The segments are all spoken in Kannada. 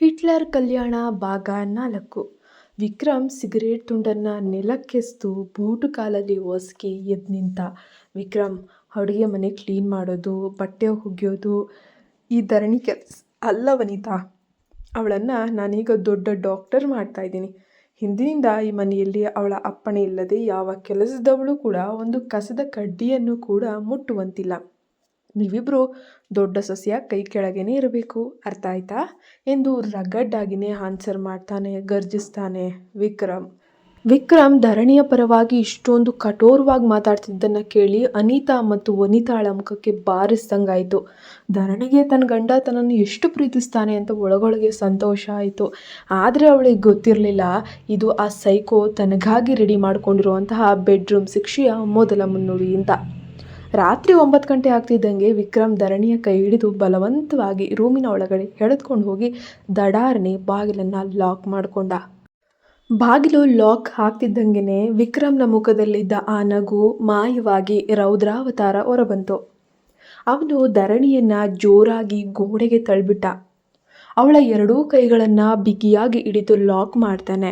ಹಿಟ್ಲರ್ ಕಲ್ಯಾಣ ಭಾಗ 4. ವಿಕ್ರಮ್ ಸಿಗರೇಟ್ ತುಂಡನ್ನು ನೆಲಕ್ಕೆಸೆದು ಬೂಟು ಕಾಲಲ್ಲಿ ಒಸಕಿ ಎದ್ದು ನಿಂತ. ವಿಕ್ರಮ್ ಅಡುಗೆ ಮನೆ ಕ್ಲೀನ್ ಮಾಡೋದು, ಬಟ್ಟೆ ಒಗೆಯೋದು ಈ ಧರಣಿ ಕೆಲಸ ಅಲ್ಲ ವನಿತಾ. ಅವಳನ್ನು ನಾನೀಗ ದೊಡ್ಡ ಡಾಕ್ಟರ್ ಮಾಡ್ತಾಯಿದ್ದೀನಿ. ಹಿಂದಿನಿಂದ ಈ ಮನೆಯಲ್ಲಿ ಅವಳ ಅಪ್ಪಣೆ ಇಲ್ಲದೆ ಯಾವ ಕೆಲಸದವಳು ಕೂಡ ಒಂದು ಕಸದ ಕಡ್ಡಿಯನ್ನು ಕೂಡ ಮುಟ್ಟುವಂತಿಲ್ಲ. ನೀವಿಬ್ಬರು ದೊಡ್ಡ ಸೊಸೆಯ ಕೈ ಕೆಳಗೇನೆ ಇರಬೇಕು, ಅರ್ಥ ಆಯ್ತಾ ಎಂದು ರಗಡ್ಡಾಗಿನೇ ಆನ್ಸರ್ ಮಾಡ್ತಾನೆ, ಗರ್ಜಿಸ್ತಾನೆ ವಿಕ್ರಮ್ ಧರಣಿಯ ಪರವಾಗಿ ಇಷ್ಟೊಂದು ಕಠೋರವಾಗಿ ಮಾತಾಡ್ತಿದ್ದನ್ನು ಕೇಳಿ ಅನಿತಾ ಮತ್ತು ವನಿತಾಳ ಮುಖಕ್ಕೆ ಬಾರಿಸ್ದಂಗಾಯಿತು. ಧರಣಿಗೆ ತನ್ನ ಗಂಡ ತನ್ನನ್ನು ಎಷ್ಟು ಪ್ರೀತಿಸ್ತಾನೆ ಅಂತ ಒಳಗೊಳಗೆ ಸಂತೋಷ ಆಯಿತು. ಆದರೆ ಅವಳಿಗೆ ಗೊತ್ತಿರಲಿಲ್ಲ, ಇದು ಆ ಸೈಕೋ ತನಗಾಗಿ ರೆಡಿ ಮಾಡ್ಕೊಂಡಿರುವಂತಹ ಬೆಡ್ರೂಮ್ ಶಿಕ್ಷೆಯ ಮೊದಲ ಮುನ್ನುಡಿ ಅಂತ. ರಾತ್ರಿ 9 ಗಂಟೆ ಆಗ್ತಿದ್ದಂಗೆ ವಿಕ್ರಮ್ ಧರಣಿಯ ಕೈ ಹಿಡಿದು ಬಲವಂತವಾಗಿ ರೂಮಿನ ಒಳಗಡೆ ಎಳೆದುಕೊಂಡು ಹೋಗಿ ದಡಾರನೆ ಬಾಗಿಲನ್ನು ಲಾಕ್ ಮಾಡಿಕೊಂಡ. ಬಾಗಿಲು ಲಾಕ್ ಆಗ್ತಿದ್ದಂಗೆ ವಿಕ್ರಮ್ನ ಮುಖದಲ್ಲಿದ್ದ ಆ ನಗು ಮಾಯವಾಗಿ ರೌದ್ರಾವತಾರ ಹೊರಬಂತು. ಅವನು ಧರಣಿಯನ್ನು ಜೋರಾಗಿ ಗೋಡೆಗೆ ತಳ್ಳಿಬಿಟ್ಟ. ಅವಳ ಎರಡೂ ಕೈಗಳನ್ನು ಬಿಗಿಯಾಗಿ ಹಿಡಿದು ಲಾಕ್ ಮಾಡ್ತಾನೆ.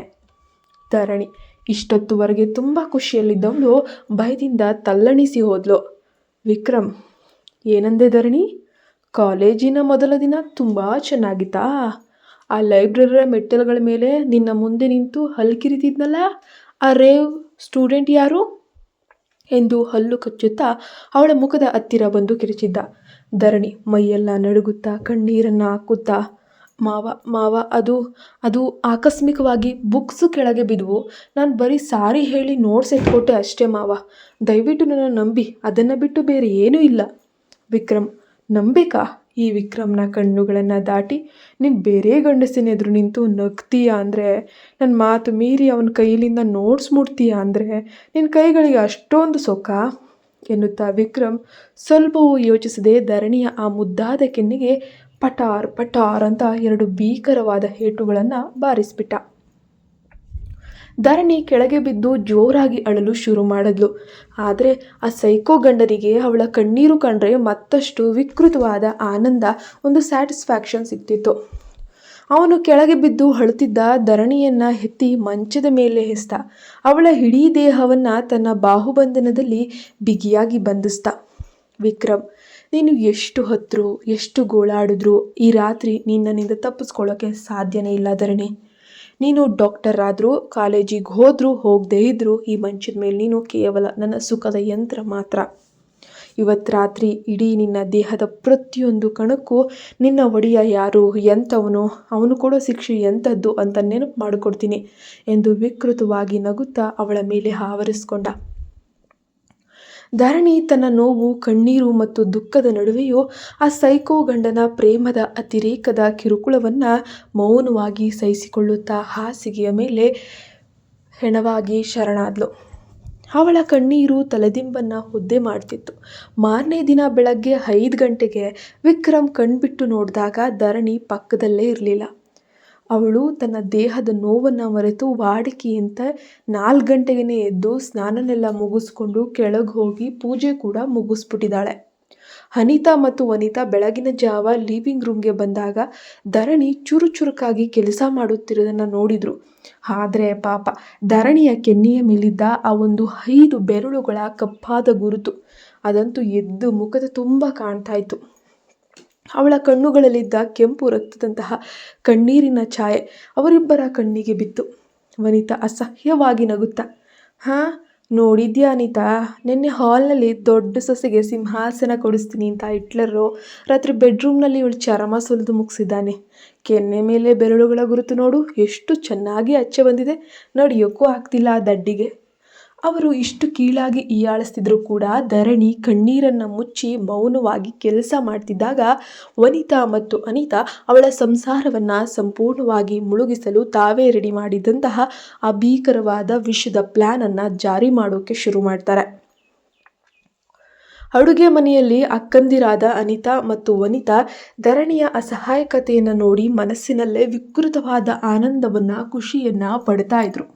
ಧರಣಿ ಇಷ್ಟೊತ್ತುವರೆಗೆ ತುಂಬ ಖುಷಿಯಲ್ಲಿದ್ದವಳು ಭಯದಿಂದ ತಲ್ಲಣಿಸಿ ಹೋದ್ಲು. ವಿಕ್ರಮ್, ಏನಂದೆ ಧರಣಿ? ಕಾಲೇಜಿನ ಮೊದಲ ದಿನ ತುಂಬ ಚೆನ್ನಾಗಿತ್ತಾ? ಆ ಲೈಬ್ರರಿಯ ಮೆಟ್ಟಲುಗಳ ಮೇಲೆ ನಿನ್ನ ಮುಂದೆ ನಿಂತು ಹಲ್ಲು ಕಿರಿತಿದ್ನಲ್ಲ, ಆ ರೇವ್ ಸ್ಟೂಡೆಂಟ್ ಯಾರು ಎಂದು ಹಲ್ಲು ಕಚ್ಚುತ್ತಾ ಅವಳ ಮುಖದ ಹತ್ತಿರ ಬಂದು ಕಿರಿಚಿದ್ದ. ಧರಣಿ ಮೈಯೆಲ್ಲ ನಡುಗುತ್ತಾ ಕಣ್ಣೀರನ್ನು ಹಾಕುತ್ತಾ, ಮಾವ ಅದು ಆಕಸ್ಮಿಕವಾಗಿ ಬುಕ್ಸು ಕೆಳಗೆ ಬಿದ್ವು. ನಾನು ಬರೀ ಸಾರಿ ಹೇಳಿ ನೋಟ್ಸ್ ಎತ್ಕೊಟ್ಟೆ ಅಷ್ಟೇ ಮಾವ. ದಯವಿಟ್ಟು ನನ್ನ ನಂಬಿ, ಅದನ್ನು ಬಿಟ್ಟು ಬೇರೆ ಏನೂ ಇಲ್ಲ. ವಿಕ್ರಮ್, ನಂಬೇಕಾ? ಈ ವಿಕ್ರಮ್ನ ಕಣ್ಣುಗಳನ್ನು ದಾಟಿ ನೀನು ಬೇರೆ ಗಂಡಸಿನ ಎದುರು ನಿಂತು ನಗ್ತೀಯಾ ಅಂದರೆ, ನನ್ನ ಮಾತು ಮೀರಿ ಅವನ ಕೈಲಿಂದ ನೋಟ್ಸ್ ಮುಟ್ತೀಯಾ ಅಂದರೆ ನಿನ್ನ ಕೈಗಳಿಗೆ ಅಷ್ಟೊಂದು ಸೊಕ್ಕ ಎನ್ನುತ್ತಾ ವಿಕ್ರಮ್ ಸ್ವಲ್ಪವೂ ಯೋಚಿಸದೆ ಧರಣಿಯ ಆ ಮುದ್ದಾದ ಕೆನ್ನೆಗೆ ಪಟಾರ್ ಪಟಾರ್ ಅಂತ 2 ಭೀಕರವಾದ ಏಟುಗಳನ್ನು ಬಾರಿಸಿಬಿಟ್ಟ. ಧರಣಿ ಕೆಳಗೆ ಬಿದ್ದು ಜೋರಾಗಿ ಅಳಲು ಶುರು ಮಾಡಿದ್ಲು. ಆದರೆ ಆ ಸೈಕೋ ಗಂಡನಿಗೆ ಅವಳ ಕಣ್ಣೀರು ಕಂಡ್ರೆ ಮತ್ತಷ್ಟು ವಿಕೃತವಾದ ಆನಂದ, ಒಂದು ಸ್ಯಾಟಿಸ್ಫ್ಯಾಕ್ಷನ್ ಸಿಗ್ತಿತ್ತು. ಅವನು ಕೆಳಗೆ ಬಿದ್ದು ಅಳುತ್ತಿದ್ದ ಧರಣಿಯನ್ನು ಎತ್ತಿ ಮಂಚದ ಮೇಲೆ ಎಸ್ದ. ಅವಳ ಇಡೀ ದೇಹವನ್ನು ತನ್ನ ಬಾಹುಬಂಧನದಲ್ಲಿ ಬಿಗಿಯಾಗಿ ಬಂಧಿಸ್ದ. ವಿಕ್ರಮ್, ನೀನು ಎಷ್ಟು ಹೊತ್ತರೂ ಎಷ್ಟು ಗೋಳಾಡಿದ್ರೂ ಈ ರಾತ್ರಿ ನನ್ನಿಂದ ತಪ್ಪಿಸ್ಕೊಳ್ಳೋಕ್ಕೆ ಸಾಧ್ಯನೇ ಇಲ್ಲ ಧರಣಿ. ನೀನು ಡಾಕ್ಟರ್ ಆದರೂ, ಕಾಲೇಜಿಗೆ ಹೋದರೂ ಹೋಗದೇ ಇದ್ದರೂ ಈ ಮಂಚದ ಮೇಲೆ ನೀನು ಕೇವಲ ನನ್ನ ಸುಖದ ಯಂತ್ರ ಮಾತ್ರ. ಇವತ್ತು ರಾತ್ರಿ ಇಡೀ ನಿನ್ನ ದೇಹದ ಪ್ರತಿಯೊಂದು ಕಣಕ್ಕೂ ನಿನ್ನ ಒಡೆಯ ಯಾರು, ಎಂಥವನು, ಅವನು ಕೊಡೋ ಶಿಕ್ಷೆ ಎಂಥದ್ದು ಅಂತ ನೆನಪು ಮಾಡಿಕೊಡ್ತೀನಿ ಎಂದು ವಿಕೃತವಾಗಿ ನಗುತ್ತಾ ಅವಳ ಮೇಲೆ ಆವರಿಸಿಕೊಂಡ. ಧರಣಿ ತನ್ನ ನೋವು, ಕಣ್ಣೀರು ಮತ್ತು ದುಃಖದ ನಡುವೆಯೂ ಆ ಸೈಕೋ ಗಂಡನ ಪ್ರೇಮದ ಅತಿರೇಕದ ಕಿರುಕುಳವನ್ನು ಮೌನವಾಗಿ ಸಹಿಸಿಕೊಳ್ಳುತ್ತಾ ಹಾಸಿಗೆಯ ಮೇಲೆ ಹೆಣವಾಗಿ ಶರಣಾದ್ಲು. ಅವಳ ಕಣ್ಣೀರು ತಲೆದಿಂಬನ್ನು ಒದ್ದೆ ಮಾಡ್ತಿತ್ತು. ಮಾರನೇ ದಿನ ಬೆಳಗ್ಗೆ 5 ಗಂಟೆಗೆ ವಿಕ್ರಮ್ ಕಣ್ಬಿಟ್ಟು ನೋಡಿದಾಗ ಧರಣಿ ಪಕ್ಕದಲ್ಲೇ ಇರಲಿಲ್ಲ. ಅವಳು ತನ್ನ ದೇಹದ ನೋವನ್ನು ಮರೆತು ವಾಡಿಕೆಯಂತೆ 4 ಗಂಟೆಗೇ ಎದ್ದು ಸ್ನಾನನೆಲ್ಲ ಮುಗಿಸ್ಕೊಂಡು ಕೆಳಗೆ ಹೋಗಿ ಪೂಜೆ ಕೂಡ ಮುಗಿಸ್ಬಿಟ್ಟಿದ್ದಾಳೆ. ಅನಿತಾ ಮತ್ತು ವನಿತಾ ಬೆಳಗಿನ ಜಾವ ಲಿವಿಂಗ್ ರೂಮ್ಗೆ ಬಂದಾಗ ಧರಣಿ ಚುರುಕಾಗಿ ಕೆಲಸ ಮಾಡುತ್ತಿರೋದನ್ನು ನೋಡಿದ್ರು. ಆದರೆ ಪಾಪ, ಧರಣಿಯ ಕೆನ್ನೆಯ ಮೇಲಿದ್ದ ಆ ಒಂದು 5 ಬೆರಳುಗಳ ಕಪ್ಪಾದ ಗುರುತು ಅದಂತೂ ಎದ್ದು ಮುಖದ ತುಂಬ ಕಾಣ್ತಾ ಇತ್ತು. ಅವಳ ಕಣ್ಣುಗಳಲ್ಲಿದ್ದ ಕೆಂಪು ರಕ್ತದಂತಹ ಕಣ್ಣೀರಿನ ಛಾಯೆ ಅವರಿಬ್ಬರ ಕಣ್ಣಿಗೆ ಬಿತ್ತು. ವನಿತಾ ಅಸಹ್ಯವಾಗಿ ನಗುತ್ತಾ, ನೋಡಿದ್ಯಾ ಅನಿತಾ, ನಿನ್ನೆ ಹಾಲ್ನಲ್ಲಿ ದೊಡ್ಡ ಸೊಸೆಗೆ ಸಿಂಹಾಸನ ಕೊಡಿಸ್ತೀನಿ ಅಂತ ಹಿಟ್ಲರು ರಾತ್ರಿ ಬೆಡ್ರೂಮ್ನಲ್ಲಿ ಇವಳು ಚರ್ಮ ಸುಲಿದು ಮುಗಿಸಿದ್ದಾನೆ. ಕೆನ್ನೆ ಮೇಲೆ ಬೆರಳುಗಳ ಗುರುತು ನೋಡು, ಎಷ್ಟು ಚೆನ್ನಾಗಿ ಅಚ್ಚೆ ಬಂದಿದೆ, ನಡೆಯೋಕ್ಕೂ ಆಗ್ತಿಲ್ಲ ಆ ದಡ್ಡಿಗೆ. ಅವರು ಇಷ್ಟು ಕೀಳಾಗಿ ಹೀಯಾಳಿಸ್ತಿದ್ರು ಕೂಡ ಧರಣಿ ಕಣ್ಣೀರನ್ನು ಮುಚ್ಚಿ ಮೌನವಾಗಿ ಕೆಲಸ ಮಾಡ್ತಿದ್ದಾಗ ವನಿತಾ ಮತ್ತು ಅನಿತಾ ಅವಳ ಸಂಸಾರವನ್ನು ಸಂಪೂರ್ಣವಾಗಿ ಮುಳುಗಿಸಲು ತಾವೇ ರೆಡಿ ಮಾಡಿದಂತಹ ಆ ಭೀಕರವಾದ ವಿಷದ ಪ್ಲ್ಯಾನನ್ನು ಜಾರಿ ಮಾಡೋಕ್ಕೆ ಶುರು ಮಾಡ್ತಾರೆ. ಅಡುಗೆ ಮನೆಯಲ್ಲಿ ಅಕ್ಕಂದಿರಾದ ಅನಿತಾ ಮತ್ತು ವನಿತಾ ಧರಣಿಯ ಅಸಹಾಯಕತೆಯನ್ನು ನೋಡಿ ಮನಸ್ಸಿನಲ್ಲೇ ವಿಕೃತವಾದ ಆನಂದವನ್ನು, ಖುಷಿಯನ್ನು ಪಡ್ತಾ ಇದ್ರು.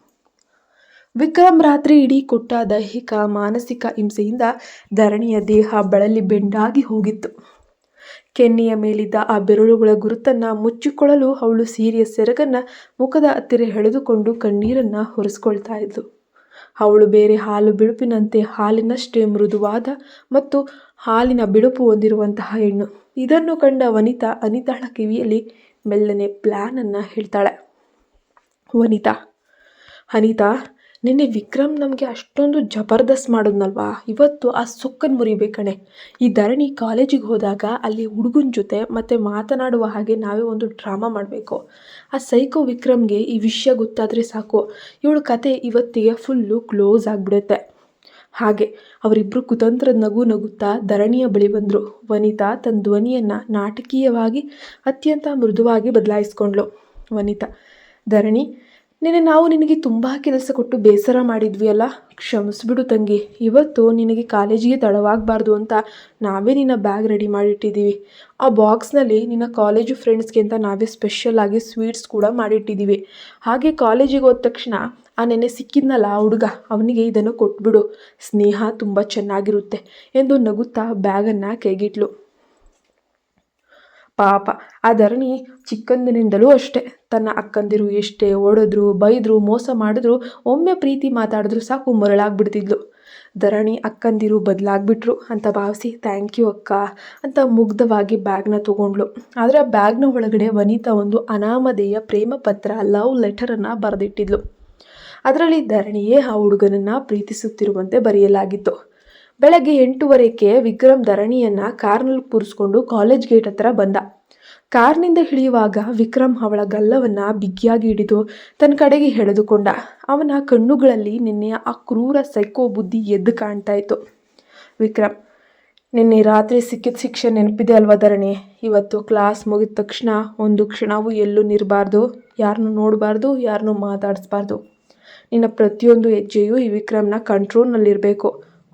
ವಿಕ್ರಮ್ ರಾತ್ರಿ ಇಡೀ ಕೊಟ್ಟ ದೈಹಿಕ ಮಾನಸಿಕ ಹಿಂಸೆಯಿಂದ ಧರಣಿಯ ದೇಹ ಬಳಲಿ ಬೆಂಡಾಗಿ ಹೋಗಿತ್ತು. ಕೆನ್ನೆಯ ಮೇಲಿದ್ದ ಆ ಬೆರಳುಗಳ ಗುರುತನ್ನು ಮುಚ್ಚಿಕೊಳ್ಳಲು ಅವಳು ಸೀರೆಯ ಸೆರಗನ್ನು ಮುಖದ ಹತ್ತಿರ ಎಳೆದುಕೊಂಡು ಕಣ್ಣೀರನ್ನು ಒರೆಸ್ಕೊಳ್ತಾ ಇದ್ಲು. ಅವಳು ಬೇರೆ ಹಾಲು ಬಿಳುಪಿನಂತೆ ಹಾಲಿನಷ್ಟೇ ಮೃದುವಾದ ಮತ್ತು ಹಾಲಿನ ಬಿಳುಪು ಹೊಂದಿರುವಂತಹ ಹೆಣ್ಣು. ಇದನ್ನು ಕಂಡ ಅನಿತಾಳ ಕಿವಿಯಲ್ಲಿ ಮೆಲ್ಲನೆ ಪ್ಲ್ಯಾನನ್ನು ಹೇಳ್ತಾಳೆ. ಅನಿತಾ, ನಿನ್ನೆ ವಿಕ್ರಮ್ ನಮಗೆ ಅಷ್ಟೊಂದು ಜಬರ್ದಸ್ತ್ ಮಾಡಿದ್ನಲ್ವಾ, ಇವತ್ತು ಆ ಸೊಕ್ಕನ್ನು ಮುರಿಬೇಕಣೆ. ಈ ಧರಣಿ ಕಾಲೇಜಿಗೆ ಹೋದಾಗ ಅಲ್ಲಿ ಹುಡುಗನ ಜೊತೆ ಮತ್ತೆ ಮಾತನಾಡುವ ಹಾಗೆ ನಾವೇ ಒಂದು ಡ್ರಾಮಾ ಮಾಡಬೇಕು. ಆ ಸೈಕೋ ವಿಕ್ರಮ್ಗೆ ಈ ವಿಷಯ ಗೊತ್ತಾದರೆ ಸಾಕು, ಇವಳ ಕತೆ ಇವತ್ತಿಗೆ ಫುಲ್ಲು ಕ್ಲೋಸ್ ಆಗಿಬಿಡುತ್ತೆ. ಹಾಗೆ ಅವರಿಬ್ಬರು ಕುತಂತ್ರದ ನಗು ನಗುತ್ತಾ ಧರಣಿಯ ಬಳಿ ಬಂದರು. ವನಿತಾ ತನ್ನ ಧ್ವನಿಯನ್ನು ನಾಟಕೀಯವಾಗಿ ಅತ್ಯಂತ ಮೃದುವಾಗಿ ಬದಲಾಯಿಸ್ಕೊಂಡ್ಳು. ಧರಣಿ, ನಿನ್ನೆ ನಾವು ನಿನಗೆ ತುಂಬ ಕೆಲಸ ಕೊಟ್ಟು ಬೇಸರ ಮಾಡಿದ್ವಿ ಅಲ್ಲ, ಕ್ಷಮಿಸ್ಬಿಡು ತಂಗಿ. ಇವತ್ತು ನಿನಗೆ ಕಾಲೇಜಿಗೆ ತಡವಾಗಬಾರ್ದು ಅಂತ ನಾವೇ ನಿನ್ನ ಬ್ಯಾಗ್ ರೆಡಿ ಮಾಡಿಟ್ಟಿದ್ದೀವಿ. ಆ ಬಾಕ್ಸ್ನಲ್ಲಿ ನಿನ್ನ ಕಾಲೇಜು ಫ್ರೆಂಡ್ಸ್ಗೆ ಅಂತ ನಾವೇ ಸ್ಪೆಷಲಾಗಿ ಸ್ವೀಟ್ಸ್ ಕೂಡ ಮಾಡಿಟ್ಟಿದ್ದೀವಿ. ಹಾಗೆ ಕಾಲೇಜಿಗೆ ಹೋದ ತಕ್ಷಣ ಆ ನೆನ್ನೆ ಸಿಕ್ಕಿದ್ನಲ್ಲ ಆ ಹುಡುಗ, ಅವನಿಗೆ ಇದನ್ನು ಕೊಟ್ಬಿಡು. ಸ್ನೇಹ ತುಂಬ ಚೆನ್ನಾಗಿರುತ್ತೆ ಎಂದು ನಗುತ್ತಾ ಬ್ಯಾಗನ್ನು ಕೈಗಿಟ್ಲು. ಪಾಪ ಆ ಧರಣಿ ಚಿಕ್ಕಂದಿನಿಂದಲೂ ಅಷ್ಟೇ, ತನ್ನ ಅಕ್ಕಂದಿರು ಎಷ್ಟೇ ಹೊಡೆದ್ರು ಬೈದ್ರು ಮೋಸ ಮಾಡಿದ್ರು ಒಮ್ಮೆ ಪ್ರೀತಿ ಮಾತಾಡಿದ್ರು ಸಾಕು ಮರಳಾಗ್ಬಿಡ್ತಿದ್ಲು. ಧರಣಿ ಅಕ್ಕಂದಿರು ಬದಲಾಗ್ಬಿಟ್ರು ಅಂತ ಭಾವಿಸಿ ಥ್ಯಾಂಕ್ ಯು ಅಕ್ಕ ಅಂತ ಮುಗ್ಧವಾಗಿ ಬ್ಯಾಗ್ನ ತೊಗೊಂಡ್ಳು. ಆದರೆ ಆ ಬ್ಯಾಗ್ನ ಒಳಗಡೆ ವನಿತಾ ಒಂದು ಅನಾಮಧೇಯ ಪ್ರೇಮ ಪತ್ರ, ಲವ್ ಲೆಟರನ್ನು ಬರೆದಿಟ್ಟಿದ್ಲು. ಅದರಲ್ಲಿ ಧರಣಿಯೇ ಆ ಹುಡುಗನನ್ನು ಪ್ರೀತಿಸುತ್ತಿರುವಂತೆ ಬರೆಯಲಾಗಿತ್ತು. ಬೆಳಗ್ಗೆ 8:15ಕ್ಕೆ ವಿಕ್ರಮ್ ಧರಣಿಯನ್ನು ಕಾರ್ನಲ್ಲಿ ಕೂರಿಸ್ಕೊಂಡು ಕಾಲೇಜ್ ಗೇಟ್ ಹತ್ರ ಬಂದ. ಕಾರ್ನಿಂದ ಇಳಿಯುವಾಗ ವಿಕ್ರಮ್ ಅವಳ ಗಲ್ಲವನ್ನು ಬಿಗಿಯಾಗಿ ಹಿಡಿದು ತನ್ನ ಕಡೆಗೆ ಎಳೆದುಕೊಂಡ. ಅವನ ಕಣ್ಣುಗಳಲ್ಲಿ ನಿನ್ನೆಯ ಆ ಕ್ರೂರ ಸೈಕೋ ಬುದ್ಧಿ ಎದ್ದು ಕಾಣ್ತಾ ಇತ್ತು. ವಿಕ್ರಮ್, ನಿನ್ನೆ ರಾತ್ರಿ ಸಿಕ್ಕಿದ ಶಿಕ್ಷೆ ನೆನಪಿದೆ ಅಲ್ವಾ ಧರಣಿ? ಇವತ್ತು ಕ್ಲಾಸ್ ಮುಗಿದ ತಕ್ಷಣ ಒಂದು ಕ್ಷಣವೂ ಎಲ್ಲೂ ನಿರಬಾರ್ದು, ಯಾರನ್ನೂ ನೋಡಬಾರ್ದು, ಯಾರನ್ನೂ ಮಾತಾಡಿಸ್ಬಾರ್ದು. ನಿನ್ನ ಪ್ರತಿಯೊಂದು ಹೆಜ್ಜೆಯೂ ಈ ವಿಕ್ರಮ್ನ ಕಂಟ್ರೋಲ್ನಲ್ಲಿರಬೇಕು,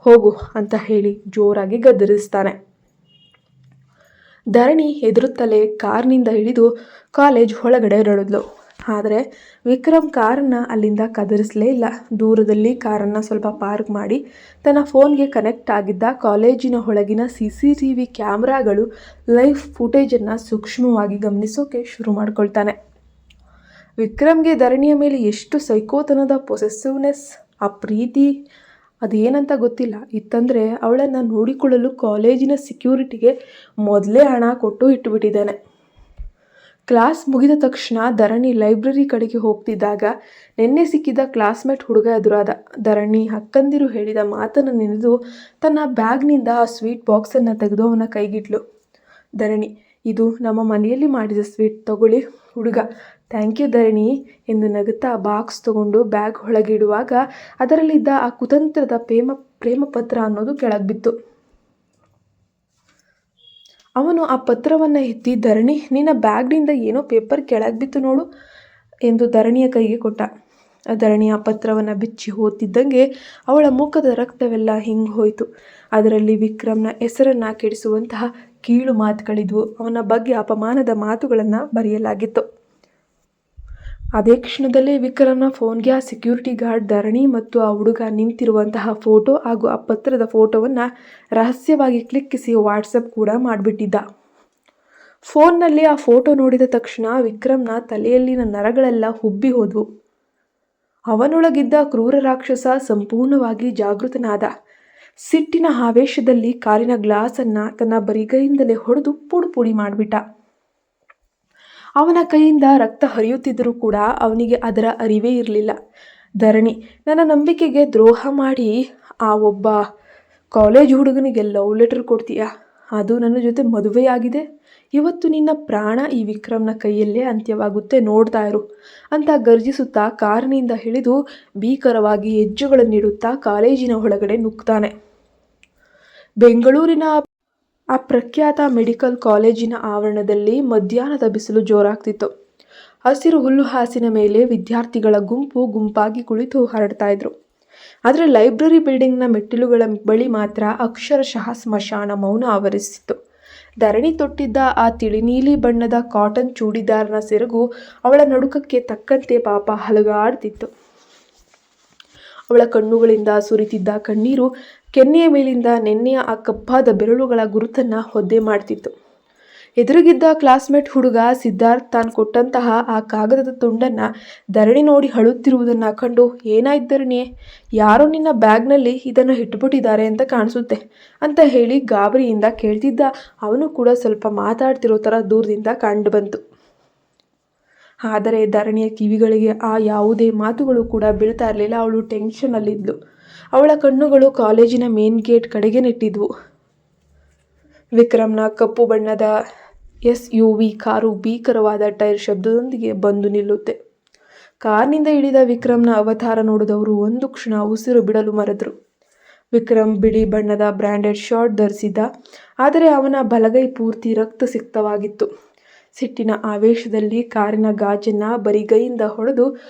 ಹೋಗು ಅಂತ ಹೇಳಿ ಜೋರಾಗಿ ಗದರಿಸ್ತಾನೆ. ಧರಣಿ ಹೆದರುತ್ತಲೇ ಕಾರ್ನಿಂದ ಇಳಿದು ಕಾಲೇಜ್ ಒಳಗಡೆ ನಡೆದ್ಲು. ಆದರೆ ವಿಕ್ರಮ್ ಕಾರನ್ನು ಅಲ್ಲಿಂದ ಕದರಿಸಲೇ ಇಲ್ಲ. ದೂರದಲ್ಲಿ ಕಾರನ್ನು ಸ್ವಲ್ಪ ಪಾರ್ಕ್ ಮಾಡಿ ತನ್ನ ಫೋನ್ಗೆ ಕನೆಕ್ಟ್ ಆಗಿದ್ದ ಕಾಲೇಜಿನ ಒಳಗಿನ CCTV ಕ್ಯಾಮ್ರಾಗಳು ಲೈವ್ ಫುಟೇಜನ್ನು ಸೂಕ್ಷ್ಮವಾಗಿ ಗಮನಿಸೋಕೆ ಶುರು ಮಾಡ್ಕೊಳ್ತಾನೆ. ವಿಕ್ರಮ್ಗೆ ಧರಣಿಯ ಮೇಲೆ ಎಷ್ಟು ಸೈಕೋತನದ ಪೊಸೆಸಿವ್ನೆಸ್, ಆ ಪ್ರೀತಿ ಅದೇನಂತ ಗೊತ್ತಿಲ್ಲ ಇತ್ತಂದರೆ ಅವಳನ್ನು ನೋಡಿಕೊಳ್ಳಲು ಕಾಲೇಜಿನ ಸೆಕ್ಯೂರಿಟಿಗೆ ಮೊದಲೇ ಹಣ ಕೊಟ್ಟು ಇಟ್ಟುಬಿಟ್ಟಿದ್ದಾನೆ. ಕ್ಲಾಸ್ ಮುಗಿದ ತಕ್ಷಣ ಧರಣಿ ಲೈಬ್ರರಿ ಕಡೆಗೆ ಹೋಗ್ತಿದ್ದಾಗ ನಿನ್ನೆ ಸಿಕ್ಕಿದ ಕ್ಲಾಸ್ಮೇಟ್ ಹುಡುಗ ಎದುರಾದ. ಧರಣಿ ಅಕ್ಕಂದಿರು ಹೇಳಿದ ಮಾತನ್ನು ನೆನೆದು ತನ್ನ ಬ್ಯಾಗ್ನಿಂದ ಆ ಸ್ವೀಟ್ ಬಾಕ್ಸನ್ನು ತೆಗೆದು ಅವನ ಕೈಗಿಟ್ಲು. ಧರಣಿ, ಇದು ನಮ್ಮ ಮನೆಯಲ್ಲಿ ಮಾಡಿದ ಸ್ವೀಟ್, ತಗೊಳ್ಳಿ. ಹುಡುಗ, ಥ್ಯಾಂಕ್ ಯು ಧರಣಿ ಎಂದು ನಗುತ್ತಾ ಬಾಕ್ಸ್ ತಗೊಂಡು ಬ್ಯಾಗ್ ಒಳಗಿಡುವಾಗ ಅದರಲ್ಲಿದ್ದ ಆ ಕುತಂತ್ರದ ಪ್ರೇಮ ಪತ್ರ ಅನ್ನೋದು ಕೆಳಗೆ ಬಿತ್ತು. ಅವನು ಆ ಪತ್ರವನ್ನು ಎತ್ತಿ, ಧರಣಿ, ನಿನ್ನ ಬ್ಯಾಗ್ನಿಂದ ಏನೋ ಪೇಪರ್ ಕೆಳಗೆ ಬಿತ್ತು ನೋಡು ಎಂದು ಧರಣಿಯ ಕೈಗೆ ಕೊಟ್ಟ. ಧರಣಿ ಆ ಪತ್ರವನ್ನು ಬಿಚ್ಚಿ ಓದ್ತಿದ್ದಂಗೆ ಅವಳ ಮುಖದ ರಕ್ತವೆಲ್ಲ ಹಿಂಗೆ ಹೋಯಿತು. ಅದರಲ್ಲಿ ವಿಕ್ರಮ್ನ ಹೆಸರನ್ನು ಕೆಡಿಸುವಂತಹ ಕೀಳು ಮಾತುಗಳಿದ್ವು. ಅವನ ಬಗ್ಗೆ ಅಪಮಾನದ ಮಾತುಗಳನ್ನು ಬರೆಯಲಾಗಿತ್ತು. ಅದೇ ಕ್ಷಣದಲ್ಲೇ ವಿಕ್ರಮ್ನ ಫೋನ್ಗೆ ಆ ಸೆಕ್ಯೂರಿಟಿ ಗಾರ್ಡ್ ಧರಣಿ ಮತ್ತು ಆ ಹುಡುಗ ನಿಂತಿರುವಂತಹ ಫೋಟೋ ಹಾಗೂ ಆ ಪತ್ರದ ಫೋಟೋವನ್ನು ರಹಸ್ಯವಾಗಿ ಕ್ಲಿಕ್ಕಿಸಿ ವಾಟ್ಸಪ್ ಕೂಡ ಮಾಡಿಬಿಟ್ಟಿದ್ದ. ಫೋನ್ನಲ್ಲಿ ಆ ಫೋಟೋ ನೋಡಿದ ತಕ್ಷಣ ವಿಕ್ರಮ್ನ ತಲೆಯಲ್ಲಿನ ನರಗಳೆಲ್ಲ ಹುಬ್ಬಿ ಹೋದವು. ಅವನೊಳಗಿದ್ದ ಕ್ರೂರ ರಾಕ್ಷಸ ಸಂಪೂರ್ಣವಾಗಿ ಜಾಗೃತನಾದ. ಸಿಟ್ಟಿನ ಆವೇಶದಲ್ಲಿ ಕಾರಿನ ಗ್ಲಾಸನ್ನು ತನ್ನ ಬರಿಗೈಯಿಂದಲೇ ಹೊಡೆದು ಪುಡಿ ಪುಡಿ ಮಾಡಿಬಿಟ್ಟ. ಅವನ ಕೈಯಿಂದ ರಕ್ತ ಹರಿಯುತ್ತಿದ್ದರೂ ಕೂಡ ಅವನಿಗೆ ಅದರ ಅರಿವೇ ಇರಲಿಲ್ಲ. ಧರಣಿ, ನನ್ನ ನಂಬಿಕೆಗೆ ದ್ರೋಹ ಮಾಡಿ ಆ ಒಬ್ಬ ಕಾಲೇಜ್ ಹುಡುಗನಿಗೆ ಲವ್ ಲೆಟರ್ ಕೊಡ್ತೀಯಾ? ಅದು ನನ್ನ ಜೊತೆ ಮದುವೆಯಾಗಿದೆ. ಇವತ್ತು ನಿನ್ನ ಪ್ರಾಣ ಈ ವಿಕ್ರಮ್ನ ಕೈಯಲ್ಲೇ ಅಂತ್ಯವಾಗುತ್ತೆ, ನೋಡ್ತಾ ಇರು ಅಂತ ಗರ್ಜಿಸುತ್ತಾ ಕಾರಿನಿಂದ ಇಳಿದು ಭೀಕರವಾಗಿ ಹೆಜ್ಜೆಗಳನ್ನಿಡುತ್ತಾ ಕಾಲೇಜಿನ ಒಳಗಡೆ ನುಗ್ತಾನೆ. ಬೆಂಗಳೂರಿನ ಆ ಪ್ರಖ್ಯಾತ ಮೆಡಿಕಲ್ ಕಾಲೇಜಿನ ಆವರಣದಲ್ಲಿ ಮಧ್ಯಾಹ್ನದ ಬಿಸಿಲು ಜೋರಾಗ್ತಿತ್ತು. ಹಸಿರು ಹುಲ್ಲುಹಾಸಿನ ಮೇಲೆ ವಿದ್ಯಾರ್ಥಿಗಳ ಗುಂಪು ಗುಂಪಾಗಿ ಕುಳಿತು ಹರಡ್ತಾ ಇದ್ರು. ಆದರೆ ಲೈಬ್ರರಿ ಬಿಲ್ಡಿಂಗ್ನ ಮೆಟ್ಟಿಲುಗಳ ಬಳಿ ಮಾತ್ರ ಅಕ್ಷರಶಃ ಸ್ಮಶಾನ ಮೌನ ಆವರಿಸಿತ್ತು. ಧರಣಿ ತೊಟ್ಟಿದ್ದ ಆ ತಿಳಿನೀಲಿ ಬಣ್ಣದ ಕಾಟನ್ ಚೂಡಿದಾರ್ನ ಸೆರಗು ಅವಳ ನಡುಕಕ್ಕೆ ತಕ್ಕಂತೆ ಪಾಪ ಹಲಗಾಡ್ತಿತ್ತು. ಅವಳ ಕಣ್ಣುಗಳಿಂದ ಸುರಿತಿದ್ದ ಕಣ್ಣೀರು ಕೆನ್ನೆಯ ಮೇಲಿಂದ ನೆನ್ನೆಯ ಆ ಕಪ್ಪಾದ ಬೆರಳುಗಳ ಗುರುತನ್ನು ಒದ್ದೆ ಮಾಡ್ತಿತ್ತು. ಎದುರಿಗಿದ್ದ ಕ್ಲಾಸ್ಮೇಟ್ ಹುಡುಗ ಸಿದ್ಧಾರ್ಥ್ ತಾನು ಕೊಟ್ಟಂತಹ ಆ ಕಾಗದದ ತುಂಡನ್ನು ಧರಣಿ ನೋಡಿ ಅಳುತ್ತಿರುವುದನ್ನು ಕಂಡು, ಏನಾಯ್ತು ಧರಣಿ, ಯಾರೋ ನಿನ್ನ ಬ್ಯಾಗ್ನಲ್ಲಿ ಇದನ್ನು ಇಟ್ಬಿಟ್ಟಿದ್ದಾರೆ ಅಂತ ಕಾಣಿಸುತ್ತೆ ಅಂತ ಹೇಳಿ ಗಾಬರಿಯಿಂದ ಕೇಳ್ತಿದ್ದ. ಅವನು ಕೂಡ ಸ್ವಲ್ಪ ಮಾತಾಡ್ತಿರೋ ಥರ ದೂರದಿಂದ ಕಂಡು ಬಂತು. ಆದರೆ ಧರಣಿಯ ಕಿವಿಗಳಿಗೆ ಆ ಯಾವುದೇ ಮಾತುಗಳು ಕೂಡ ಬೀಳ್ತಾ ಇರಲಿಲ್ಲ. ಅವಳು ಟೆನ್ಷನ್ನಲ್ಲಿದ್ಲು. ಅವಳ ಕಣ್ಣುಗಳು ಕಾಲೇಜಿನ ಮೇನ್ ಗೇಟ್ ಕಡೆಗೆ ನೆಟ್ಟಿದ್ವು. ವಿಕ್ರಮ್ನ ಕಪ್ಪು ಬಣ್ಣದ SUV ಕಾರು ಭೀಕರವಾದ ಟೈರ್ ಶಬ್ದದೊಂದಿಗೆ ಬಂದು ನಿಲ್ಲುತ್ತೆ. ಕಾರ್ನಿಂದ ಇಳಿದ ವಿಕ್ರಮ್ನ ಅವತಾರ ನೋಡಿದವರು ಒಂದು ಕ್ಷಣ ಉಸಿರು ಬಿಡಲು ಮರೆತರು. ವಿಕ್ರಮ್ ಬಿಳಿ ಬಣ್ಣದ ಬ್ರ್ಯಾಂಡೆಡ್ ಶರ್ಟ್ ಧರಿಸಿದ್ದ. ಆದರೆ ಅವನ ಬಲಗೈ ಪೂರ್ತಿ ರಕ್ತಸಿಕ್ತವಾಗಿತ್ತು. ಸಿಟ್ಟಿನ ಆವೇಶದಲ್ಲಿ ಕಾರಿನ ಗಾಜನ್ನು ಬರಿಗೈಯಿಂದ ಹೊಡೆದು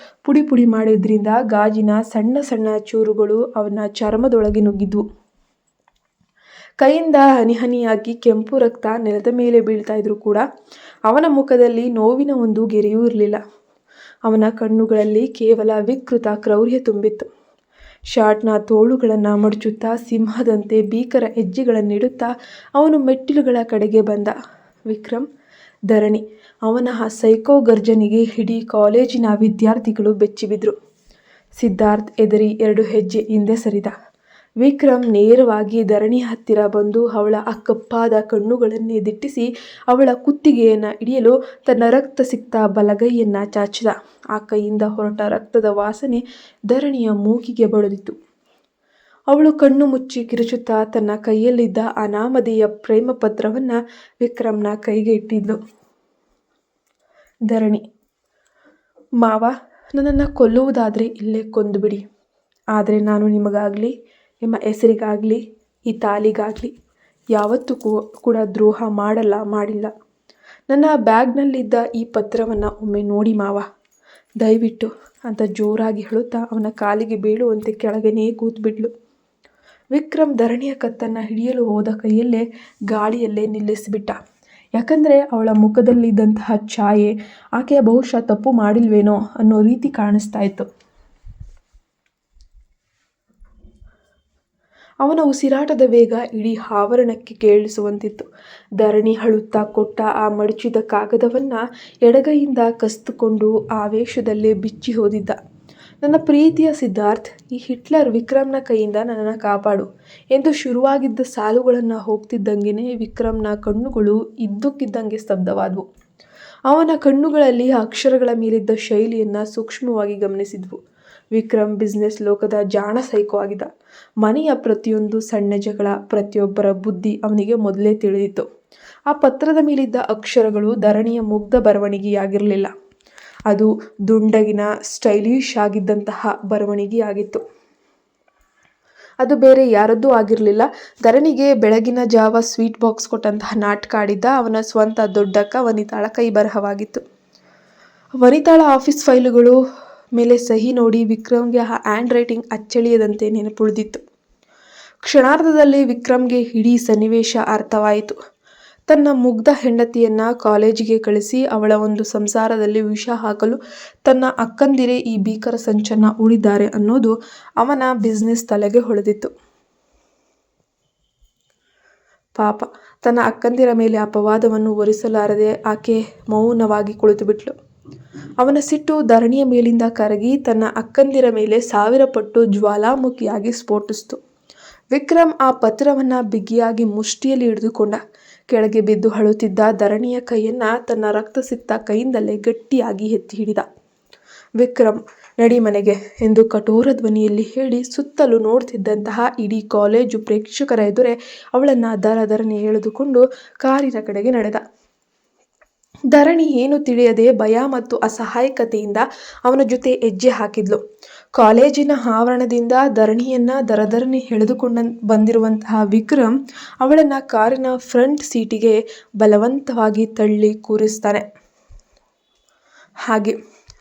ಪುಡಿ ಪುಡಿ ಮಾಡಿದ್ರಿಂದ ಗಾಜಿನ ಸಣ್ಣ ಸಣ್ಣ ಚೂರುಗಳು ಅವನ ಚರ್ಮದೊಳಗೆ ನುಗ್ಗಿದ್ವು. ಕೈಯಿಂದ ಹನಿ ಹನಿಯಾಗಿ ಕೆಂಪು ರಕ್ತ ನೆಲದ ಮೇಲೆ ಬೀಳ್ತಾ ಇದ್ರೂ ಕೂಡ ಅವನ ಮುಖದಲ್ಲಿ ನೋವಿನ ಒಂದು ಗೆರೆಯೂ ಇರಲಿಲ್ಲ. ಅವನ ಕಣ್ಣುಗಳಲ್ಲಿ ಕೇವಲ ವಿಕೃತ ಕ್ರೌರ್ಯ ತುಂಬಿತ್ತು. ಶಾರ್ಟ್ನ ತೋಳುಗಳನ್ನು ಮಡಚುತ್ತಾ ಸಿಂಹದಂತೆ ಭೀಕರ ಹೆಜ್ಜೆಗಳನ್ನಿಡುತ್ತಾ ಅವನು ಮೆಟ್ಟಿಲುಗಳ ಕಡೆಗೆ ಬಂದ. ವಿಕ್ರಮ್, ಧರಣಿ, ಅವನ ಆ ಸೈಕೋ ಗರ್ಜನಿಗೆ ಇಡೀ ಕಾಲೇಜಿನ ವಿದ್ಯಾರ್ಥಿಗಳು ಬೆಚ್ಚಿಬಿದ್ರು. ಸಿದ್ಧಾರ್ಥ್ ಎದರಿ 2 ಹೆಜ್ಜೆ ಹಿಂದೆ ಸರಿದ. ವಿಕ್ರಮ್ ನೇರವಾಗಿ ಧರಣಿ ಹತ್ತಿರ ಬಂದು ಅವಳ ಆ ಕಪ್ಪಾದ ಕಣ್ಣುಗಳನ್ನೇ ದಿಟ್ಟಿಸಿ ಅವಳ ಕುತ್ತಿಗೆಯನ್ನು ಹಿಡಿಯಲು ತನ್ನ ರಕ್ತಸಿಕ್ತ ಬಲಗೈಯನ್ನು ಚಾಚಿದ. ಆ ಕೈಯಿಂದ ಹೊರಟ ರಕ್ತದ ವಾಸನೆ ಧರಣಿಯ ಮೂಗಿಗೆ ಬಡಿದಿತ್ತು. ಅವಳು ಕಣ್ಣು ಮುಚ್ಚಿ ಕಿರುಚುತ್ತಾ ತನ್ನ ಕೈಯಲ್ಲಿದ್ದ ಅನಾಮಧೇಯ ಪ್ರೇಮ ಪತ್ರವನ್ನು ವಿಕ್ರಮ್ನ ಕೈಗೆ ಇಟ್ಟಿದ್ಲು. ಧರಣಿ, ಮಾವ, ನನ್ನನ್ನು ಕೊಲ್ಲುವುದಾದರೆ ಇಲ್ಲೇ ಕೊಂದುಬಿಡಿ. ಆದರೆ ನಾನು ನಿಮಗಾಗಲಿ, ನಿಮ್ಮ ಹೆಸರಿಗಾಗಲಿ, ಈ ತಾಲಿಗಾಗಲಿ ಯಾವತ್ತೂ ಕೂಡ ದ್ರೋಹ ಮಾಡಿಲ್ಲ. ನನ್ನ ಬ್ಯಾಗ್ನಲ್ಲಿದ್ದ ಈ ಪತ್ರವನ್ನು ಒಮ್ಮೆ ನೋಡಿ ಮಾವ, ದಯವಿಟ್ಟು ಅಂತ ಜೋರಾಗಿ ಹೇಳುತ್ತಾ ಅವನ ಕಾಲಿಗೆ ಬೀಳುವಂತೆ ಕೆಳಗನೇ ಕೂತ್ಬಿಡ್ಲು. ವಿಕ್ರಮ್ ಧರಣಿಯ ಕತ್ತನ್ನು ಹಿಡಿಯಲು ಹೋದ ಕೈಯಲ್ಲೇ ಗಾಳಿಯಲ್ಲೇ ನಿಲ್ಲಿಸಿಬಿಟ್ಟ. ಯಾಕಂದರೆ ಅವಳ ಮುಖದಲ್ಲಿದ್ದಂತಹ ಛಾಯೆ ಆಕೆಯ ಬಹುಶಃ ತಪ್ಪು ಮಾಡಿಲ್ವೇನೋ ಅನ್ನೋ ರೀತಿ ಕಾಣಿಸ್ತಾ ಇತ್ತು. ಅವನ ಉಸಿರಾಟದ ವೇಗ ಇಡೀ ಆವರಣಕ್ಕೆ ಕೇಳಿಸುವಂತಿತ್ತು. ಧರಣಿ ಅಳುತ್ತಾ ಕೊಟ್ಟ ಆ ಮಡಚಿದ ಕಾಗದವನ್ನು ಎಡಗೈಯಿಂದ ಕಸಿದುಕೊಂಡು ಆವೇಶದಲ್ಲೇ ಬಿಚ್ಚಿ ಹೋದಿದ್ದ. ನನ್ನ ಪ್ರೀತಿಯ ಸಿದ್ಧಾರ್ಥ್, ಈ ಹಿಟ್ಲರ್ ವಿಕ್ರಮ್ನ ಕೈಯಿಂದ ನನ್ನನ್ನು ಕಾಪಾಡು ಎಂದು ಶುರುವಾಗಿದ್ದ ಸಾಲುಗಳನ್ನು ಹೋಗ್ತಿದ್ದಂಗೆ ವಿಕ್ರಮ್ನ ಕಣ್ಣುಗಳು ಇದ್ದಕ್ಕಿದ್ದಂಗೆ ಸ್ತಬ್ಧವಾದವು. ಅವನ ಕಣ್ಣುಗಳಲ್ಲಿ ಅಕ್ಷರಗಳ ಮೇಲಿದ್ದ ಶೈಲಿಯನ್ನು ಸೂಕ್ಷ್ಮವಾಗಿ ಗಮನಿಸಿದ್ವು. ವಿಕ್ರಮ್ ಬಿಸ್ನೆಸ್ ಲೋಕದ ಜಾಣ ಸೈಕೋ ಆಗಿದ್ದ. ಮನೆಯ ಪ್ರತಿಯೊಂದು ಸಣ್ಣ ಜಗಳ, ಪ್ರತಿಯೊಬ್ಬರ ಬುದ್ಧಿ ಅವನಿಗೆ ಮೊದಲೇ ತಿಳಿದಿತ್ತು. ಆ ಪತ್ರದ ಮೇಲಿದ್ದ ಅಕ್ಷರಗಳು ಧರಣಿಯ ಮುಗ್ಧ ಬರವಣಿಗೆಯಾಗಿರಲಿಲ್ಲ. ಅದು ದುಂಡಗಿನ ಸ್ಟೈಲಿಶ್ ಆಗಿದ್ದಂತಹ ಬರವಣಿಗೆಯಾಗಿತ್ತು. ಅದು ಬೇರೆ ಯಾರದ್ದೂ ಆಗಿರಲಿಲ್ಲ. ಧರಣಿಗೆ ಬೆಳಗಿನ ಜಾವ ಸ್ವೀಟ್ ಬಾಕ್ಸ್ ಕೊಟ್ಟಂತಹ ನಾಟಕ ಆಡಿದ್ದ ಅವನ ಸ್ವಂತ ದೊಡ್ಡಕ್ಕ ವನಿತಾಳ ಕೈ ಬರಹವಾಗಿತ್ತು. ವನಿತಾಳ ಆಫೀಸ್ ಫೈಲುಗಳು ಮೇಲೆ ಸಹಿ ನೋಡಿ ವಿಕ್ರಮ್ಗೆ ಆ ಹ್ಯಾಂಡ್ ರೈಟಿಂಗ್ ಅಚ್ಚಳಿಯದಂತೆ ನೆನಪುಳಿದಿತ್ತು. ಕ್ಷಣಾರ್ಧದಲ್ಲಿ ವಿಕ್ರಮ್ಗೆ ಇಡೀ ಸನ್ನಿವೇಶ ಅರ್ಥವಾಯಿತು. ತನ್ನ ಮುಗ್ಧ ಹೆಂಡತಿಯನ್ನು ಕಾಲೇಜಿಗೆ ಕಳಿಸಿ ಅವಳ ಒಂದು ಸಂಸಾರದಲ್ಲಿ ವಿಷ ಹಾಕಲು ತನ್ನ ಅಕ್ಕಂದಿರೇ ಈ ಭೀಕರ ಸಂಚನ್ನು ಹೂಡಿದ್ದಾರೆ ಅನ್ನೋದು ಅವನ ಬಿಸ್ನೆಸ್ ತಲೆಗೆ ಹೊಳೆದಿತ್ತು. ಪಾಪ, ತನ್ನ ಅಕ್ಕಂದಿರ ಮೇಲೆ ಅಪವಾದವನ್ನು ಹೊರಿಸಲಾರದೆ ಆಕೆ ಮೌನವಾಗಿ ಕುಳಿತುಬಿಟ್ಲು. ಅವನ ಸಿಟ್ಟು ಧರಣಿಯ ಮೇಲಿಂದ ಕರಗಿ ತನ್ನ ಅಕ್ಕಂದಿರ ಮೇಲೆ 1000 ಪಟ್ಟು ಜ್ವಾಲಾಮುಖಿಯಾಗಿ ಸ್ಫೋಟಿಸಿತು. ವಿಕ್ರಮ್ ಆ ಪತ್ರವನ್ನು ಬಿಗಿಯಾಗಿ ಮುಷ್ಟಿಯಲ್ಲಿ ಹಿಡಿದುಕೊಂಡ. ಕೆಳಗೆ ಬಿದ್ದು ಅಳುತ್ತಿದ್ದ ಧರಣಿಯ ಕೈಯನ್ನು ತನ್ನ ರಕ್ತಸಿಕ್ತ ಕೈಯಿಂದಲೇ ಗಟ್ಟಿಯಾಗಿ ಎತ್ತಿ ಹಿಡಿದ. ವಿಕ್ರಮ್, ನಡಿ ಮನೆಗೆ ಎಂದು ಕಠೋರ ಧ್ವನಿಯಲ್ಲಿ ಹೇಳಿ ಸುತ್ತಲೂ ನೋಡ್ತಿದ್ದಂತಹ ಇಡೀ ಕಾಲೇಜು ಪ್ರೇಕ್ಷಕರ ಎದುರೇ ಅವಳನ್ನು ದರದರನೆ ಎಳೆದುಕೊಂಡು ಕಾರಿನ ಕಡೆಗೆ ನಡೆದ. ಧರಣಿ ಏನು ತಿಳಿಯದೆ ಭಯ ಮತ್ತು ಅಸಹಾಯಕತೆಯಿಂದ ಅವನ ಜೊತೆ ಹೆಜ್ಜೆ ಹಾಕಿದ್ಲು. ಕಾಲೇಜಿನ ಆವರಣದಿಂದ ಧರಣಿಯನ್ನು ದರದರನೆ ಎಳೆದುಕೊಂಡು ಬಂದಿರುವಂತಹ ವಿಕ್ರಮ್ ಅವಳನ್ನು ಕಾರಿನ ಫ್ರಂಟ್ ಸೀಟಿಗೆ ಬಲವಂತವಾಗಿ ತಳ್ಳಿ ಕೂರಿಸ್ತಾನೆ. ಹಾಗೆ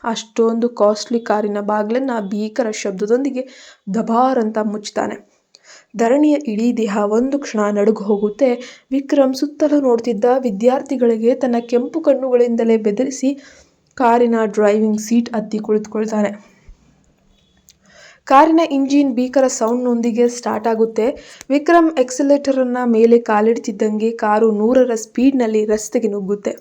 ಅಷ್ಟೊಂದು ಕಾಸ್ಟ್ಲಿ ಕಾರಿನ ಬಾಗಿಲನ್ನು ಭೀಕರ ಶಬ್ದದೊಂದಿಗೆ ದಬಾರ್ ಅಂತ ಮುಚ್ತಾನೆ. ಧರಣಿಯ ಇಡೀ ದೇಹ ಒಂದು ಕ್ಷಣ ನಡುಗು ಹೋಗುತ್ತೆ. ವಿಕ್ರಮ್ ಸುತ್ತಲೂ ನೋಡ್ತಿದ್ದ ವಿದ್ಯಾರ್ಥಿಗಳಿಗೆ ತನ್ನ ಕೆಂಪು ಕಣ್ಣುಗಳಿಂದಲೇ ಬೆದರಿಸಿ ಕಾರಿನ ಡ್ರೈವಿಂಗ್ ಸೀಟ್ ಹತ್ತಿ ಕುಳಿತುಕೊಳ್ತಾನೆ. ಕಾರಿನ ಇಂಜಿನ್ ಭೀಕರ ಸೌಂಡ್ನೊಂದಿಗೆ ಸ್ಟಾರ್ಟ್ ಆಗುತ್ತೆ. ವಿಕ್ರಮ್ ಎಕ್ಸಲೇಟರನ್ನು ಮೇಲೆ ಕಾಲಿಡ್ತಿದ್ದಂಗೆ ಕಾರು 100ರ ಸ್ಪೀಡ್ನಲ್ಲಿ ರಸ್ತೆಗೆ ನುಗ್ಗುತ್ತೆ.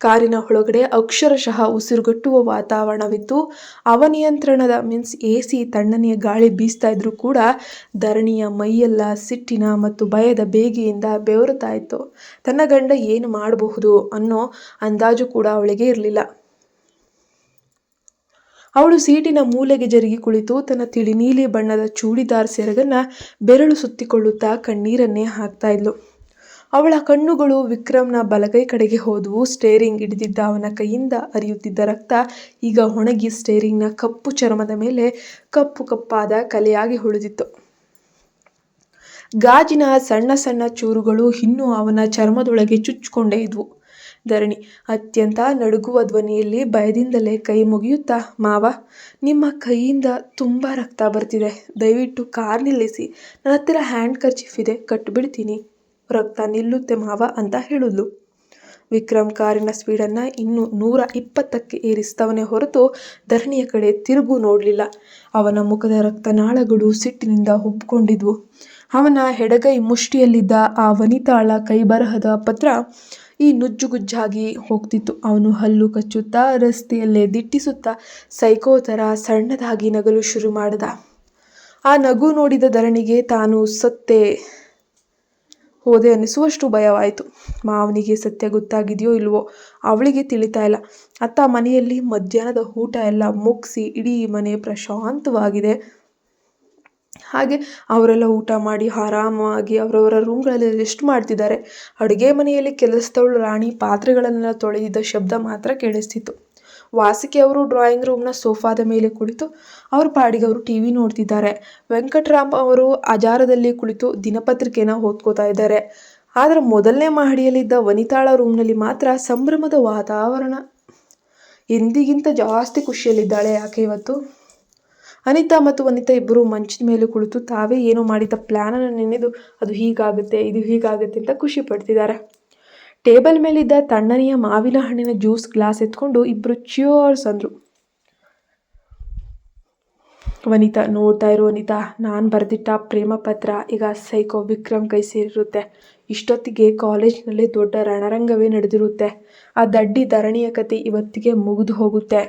ಕಾರಿನ ಒಳಗಡೆ ಅಕ್ಷರಶಃ ಉಸಿರುಗಟ್ಟುವ ವಾತಾವರಣವಿತ್ತು. ಅವನಿಯಂತ್ರಣದ AC ತಣ್ಣನೆಯ ಗಾಳಿ ಬೀಸ್ತಾ ಇದ್ರೂ ಕೂಡ ಧರಣಿಯ ಮೈಯೆಲ್ಲ ಸಿಟ್ಟಿನ ಮತ್ತು ಭಯದ ಬೇಗೆಯಿಂದ ಬೆವರುತ್ತಾ ಇತ್ತು. ತನ್ನ ಗಂಡ ಏನು ಮಾಡಬಹುದು ಅನ್ನೋ ಅಂದಾಜು ಕೂಡ ಅವಳಿಗೆ ಇರಲಿಲ್ಲ. ಅವಳು ಸೀಟಿನ ಮೂಲೆಗೆ ಜರುಗಿ ಕುಳಿತು ತನ್ನ ತಿಳಿನೀಲಿ ಬಣ್ಣದ ಚೂಡಿದಾರ್ ಸೆರಗನ್ನ ಬೆರಳು ಸುತ್ತಿಕೊಳ್ಳುತ್ತಾ ಕಣ್ಣೀರನ್ನೇ ಹಾಕ್ತಾ ಇದ್ಲು. ಅವಳ ಕಣ್ಣುಗಳು ವಿಕ್ರಮ್ನ ಬಲಗೈ ಕಡೆಗೆ ಹೋದವು. ಸ್ಟೇರಿಂಗ್ ಹಿಡಿದಿದ್ದ ಅವನ ಕೈಯಿಂದ ಹರಿಯುತ್ತಿದ್ದ ರಕ್ತ ಈಗ ಒಣಗಿ ಸ್ಟೇರಿಂಗ್ನ ಕಪ್ಪು ಚರ್ಮದ ಮೇಲೆ ಕಪ್ಪು ಕಪ್ಪಾದ ಕಲೆಯಾಗಿ ಉಳಿದಿತ್ತು. ಗಾಜಿನ ಸಣ್ಣ ಸಣ್ಣ ಚೂರುಗಳು ಇನ್ನೂ ಅವನ ಚರ್ಮದೊಳಗೆ ಚುಚ್ಚಿಕೊಂಡೇ ಇದ್ವು. ಧರಣಿ ಅತ್ಯಂತ ನಡುಗುವ ಧ್ವನಿಯಲ್ಲಿ ಭಯದಿಂದಲೇ ಕೈ ಮುಗಿಯುತ್ತಾ, ಮಾವ, ನಿಮ್ಮ ಕೈಯಿಂದ ತುಂಬ ರಕ್ತ ಬರ್ತಿದೆ, ದಯವಿಟ್ಟು ಕಾರ್ ನಿಲ್ಲಿಸಿ, ನನ್ನ ಹತ್ತಿರ ಹ್ಯಾಂಡ್ ಕರ್ಚೀಫ್ ಇದೆ, ಕಟ್ಟಿಬಿಡ್ತೀನಿ, ರಕ್ತ ನಿಲ್ಲುತ್ತೆ ಮಾವ ಅಂತ ಹೇಳಿದ್ಲು. ವಿಕ್ರಮ್ ಕಾರಿನ ಸ್ಪೀಡನ್ನು ಇನ್ನೂ 120ಕ್ಕೆ ಏರಿಸ್ತವನೇ ಹೊರತು ಧರಣಿಯ ಕಡೆ ತಿರುಗು ನೋಡಲಿಲ್ಲ. ಅವನ ಮುಖದ ರಕ್ತನಾಳಗಳು ಸಿಟ್ಟಿನಿಂದ ಉಬ್ಕೊಂಡಿದ್ವು. ಅವನ ಎಡಗೈ ಮುಷ್ಟಿಯಲ್ಲಿದ್ದ ಆ ವನಿತಾಳ ಕೈಬರಹದ ಪತ್ರ ಈ ನುಜ್ಜುಗುಜ್ಜಾಗಿ ಹೋಗ್ತಿತ್ತು. ಅವನು ಹಲ್ಲು ಕಚ್ಚುತ್ತಾ ರಸ್ತೆಯಲ್ಲೇ ದಿಟ್ಟಿಸುತ್ತಾ ಸೈಕೋ ಥರ ಸಣ್ಣದಾಗಿ ನಗಲು ಶುರು ಮಾಡಿದ. ಆ ನಗು ನೋಡಿದ ಧರಣಿಗೆ ತಾನು ಸತ್ತೇ ಹೋದೆ ಅನ್ನಿಸುವಷ್ಟು ಭಯವಾಯಿತು. ಮಾವನಿಗೆ ಸತ್ಯ ಗೊತ್ತಾಗಿದೆಯೋ ಇಲ್ವೋ ಅವಳಿಗೆ ತಿಳಿತಾ ಇಲ್ಲ. ಅತ್ತ ಮನೆಯಲ್ಲಿ ಮಧ್ಯಾಹ್ನದ ಊಟ ಎಲ್ಲ ಮುಗಿಸಿ ಇಡೀ ಮನೆ ಪ್ರಶಾಂತವಾಗಿದೆ. ಹಾಗೆ ಅವರೆಲ್ಲ ಊಟ ಮಾಡಿ ಆರಾಮಾಗಿ ಅವರವರ ರೂಮ್ಗಳಲ್ಲಿ ರೆಸ್ಟ್ ಮಾಡ್ತಿದ್ದಾರೆ. ಅಡುಗೆ ಮನೆಯಲ್ಲಿ ಕೆಲಸದವಳು ರಾಣಿ ಪಾತ್ರೆಗಳನ್ನೆಲ್ಲ ತೊಳೆದಿದ್ದ ಶಬ್ದ ಮಾತ್ರ ಕೇಳಿಸ್ತಿತ್ತು. ವಾಸುಕಿ ಅವರು ಡ್ರಾಯಿಂಗ್ ರೂಮ್ನ ಸೋಫಾದ ಮೇಲೆ ಕುಳಿತು ಅವ್ರ ಪಾಡಿಗೆ ಅವರು TV ನೋಡ್ತಿದ್ದಾರೆ. ವೆಂಕಟರಾಮ್ ಅವರು ಅಜಾರದಲ್ಲಿ ಕುಳಿತು ದಿನಪತ್ರಿಕೆನ ಓದ್ಕೋತಾ ಇದ್ದಾರೆ. ಆದರೆ ಮೊದಲನೇ ಮಹಡಿಯಲ್ಲಿದ್ದ ವನಿತಾಳ ರೂಮ್ನಲ್ಲಿ ಮಾತ್ರ ಸಂಭ್ರಮದ ವಾತಾವರಣ. ಎಂದಿಗಿಂತ ಜಾಸ್ತಿ ಖುಷಿಯಲ್ಲಿದ್ದಾಳೆ ಆಕೆ ಇವತ್ತು. ಅನಿತಾ ಮತ್ತು ವನಿತಾ ಇಬ್ಬರು ಮಂಚದ ಮೇಲೆ ಕುಳಿತು ತಾವೇ ಏನೋ ಮಾಡಿದ ಪ್ಲ್ಯಾನನ್ನು ನೆನೆದು ಅದು ಹೀಗಾಗುತ್ತೆ, ಇದು ಹೀಗಾಗುತ್ತೆ ಅಂತ ಖುಷಿ ಪಡ್ತಿದ್ದಾರೆ. ಟೇಬಲ್ ಮೇಲಿದ್ದ ತಣ್ಣನೆಯ ಮಾವಿನ ಹಣ್ಣಿನ ಜ್ಯೂಸ್ ಗ್ಲಾಸ್ ಎತ್ಕೊಂಡು ಇಬ್ಬರು ಚಿಯರ್ಸ್ ಅಂದರು. ವನಿತಾ, ನೋಡ್ತಾ ಇರು ವನಿತಾ, ನಾನು ಬರೆದಿಟ್ಟ ಪ್ರೇಮ ಪತ್ರ ಈಗ ಸೈಕೋ ವಿಕ್ರಮ್ ಕೈ ಸೇರಿರುತ್ತೆ. ಇಷ್ಟೊತ್ತಿಗೆ ಕಾಲೇಜ್ನಲ್ಲಿ ದೊಡ್ಡ ರಣರಂಗವೇ ನಡೆದಿರುತ್ತೆ. ಆ ದಡ್ಡಿ ಧರಣಿಯ ಕತೆ ಇವತ್ತಿಗೆ ಮುಗಿದು ಹೋಗುತ್ತೆ.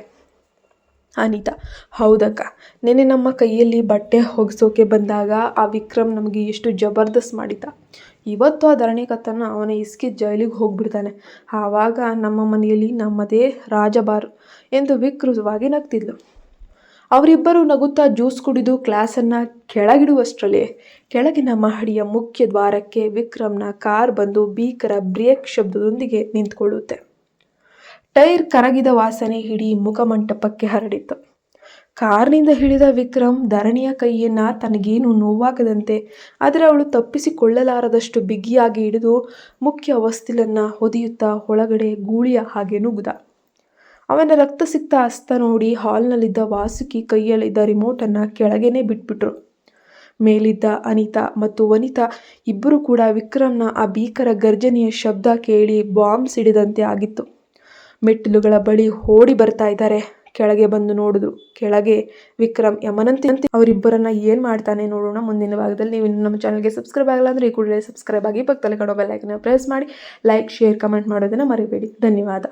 ಅನಿತಾ, ಹೌದಕ್ಕ, ನೆನ್ನೆ ನಮ್ಮ ಕೈಯಲ್ಲಿ ಬಟ್ಟೆ ಒಗೆಸೋಕೆ ಬಂದಾಗ ಆ ವಿಕ್ರಮ್ ನಮಗೆ ಎಷ್ಟು ಜಬರ್ದಸ್ತ್ ಮಾಡಿದ್ದ. ಇವತ್ತು ಆ ಧರಣಿ ಕತ್ತನ್ನು ಅವನ ಇಸ್ಕಿ ಜೈಲಿಗೆ ಹೋಗ್ಬಿಡ್ತಾನೆ. ಆವಾಗ ನಮ್ಮ ಮನೆಯಲ್ಲಿ ನಮ್ಮದೇ ರಾಜಬಾರು ಎಂದು ವಿಕೃತವಾಗಿ ನಗ್ತಿದ್ಲು. ಅವರಿಬ್ಬರು ನಗುತ್ತಾ ಜ್ಯೂಸ್ ಕುಡಿದು ಕ್ಲಾಸನ್ನು ಕೆಳಗಿಡುವಷ್ಟರಲ್ಲಿ ಕೆಳಗಿನ ಮಹಡಿಯ ಮುಖ್ಯ ದ್ವಾರಕ್ಕೆ ವಿಕ್ರಮ್ನ ಕಾರ್ ಬಂದು ಭೀಕರ ಬ್ರೇಕ್ ಶಬ್ದದೊಂದಿಗೆ ನಿಂತ್ಕೊಳ್ಳುತ್ತೆ. ಟೈರ್ ಕರಗಿದ ವಾಸನೆ ಇಡೀ ಮುಖಮಂಟಪಕ್ಕೆ ಹರಡಿತ್ತು. ಕಾರ್ನಿಂದ ಇಳಿದ ವಿಕ್ರಮ್ ಧರಣಿಯ ಕೈಯನ್ನ ತನಗೇನು ನೋವಾಗದಂತೆ ಆದರೆ ಅವಳು ತಪ್ಪಿಸಿಕೊಳ್ಳಲಾರದಷ್ಟು ಬಿಗಿಯಾಗಿ ಹಿಡಿದು ಮುಖ್ಯ ಹೊಸ್ತಿಲನ್ನು ಹೊದೆಯುತ್ತಾ ಒಳಗಡೆ ಗೂಳಿಯ ಹಾಗೆ ನುಗ್ಗಿದ. ಅವನ ರಕ್ತಸಿಕ್ತ ಹಸ್ತ ನೋಡಿ ಹಾಲ್ನಲ್ಲಿದ್ದ ವಾಸುಕಿ ಕೈಯಲ್ಲಿದ್ದ ರಿಮೋಟನ್ನು ಕೆಳಗೇನೆ ಬಿಟ್ಬಿಟ್ರು. ಮೇಲಿದ್ದ ಅನಿತಾ ಮತ್ತು ವನಿತಾ ಇಬ್ಬರು ಕೂಡ ವಿಕ್ರಮ್ನ ಆ ಭೀಕರ ಗರ್ಜನೆಯ ಶಬ್ದ ಕೇಳಿ ಬಾಂಬ್ ಸಿಡಿದಂತೆ ಆಗಿತ್ತು. ಮೆಟ್ಟಿಲುಗಳ ಬಳಿ ಓಡಿ ಬರ್ತಾ ಇದ್ದಾರೆ. ಕೆಳಗೆ ಬಂದು ನೋಡಿದ್ರು. ಕೆಳಗೆ ವಿಕ್ರಮ್ ಯಮನಂತೆ ಅವರಿಬ್ಬರನ್ನ ಏನು ಮಾಡ್ತಾನೆ ನೋಡೋಣ ಮುಂದಿನ ಭಾಗದಲ್ಲಿ. ನೀವು ನಮ್ಮ ಚಾನಲ್ಗೆ ಸಬ್ಸ್ಕ್ರೈಬ್ ಆಗಲ್ಲ ಅಂದರೆ ಈ ಕೂಡಲೇ ಸಬ್ಸ್ಕ್ರೈಬ್ ಆಗಿ ಪಕ್ಕದಲ್ಲಿ ಕಾಣೋ ಬೆಲ್ ಐಕನ್ನ ಪ್ರೆಸ್ ಮಾಡಿ ಲೈಕ್, ಶೇರ್, ಕಮೆಂಟ್ ಮಾಡೋದನ್ನು ಮರಿಬೇಡಿ. ಧನ್ಯವಾದ.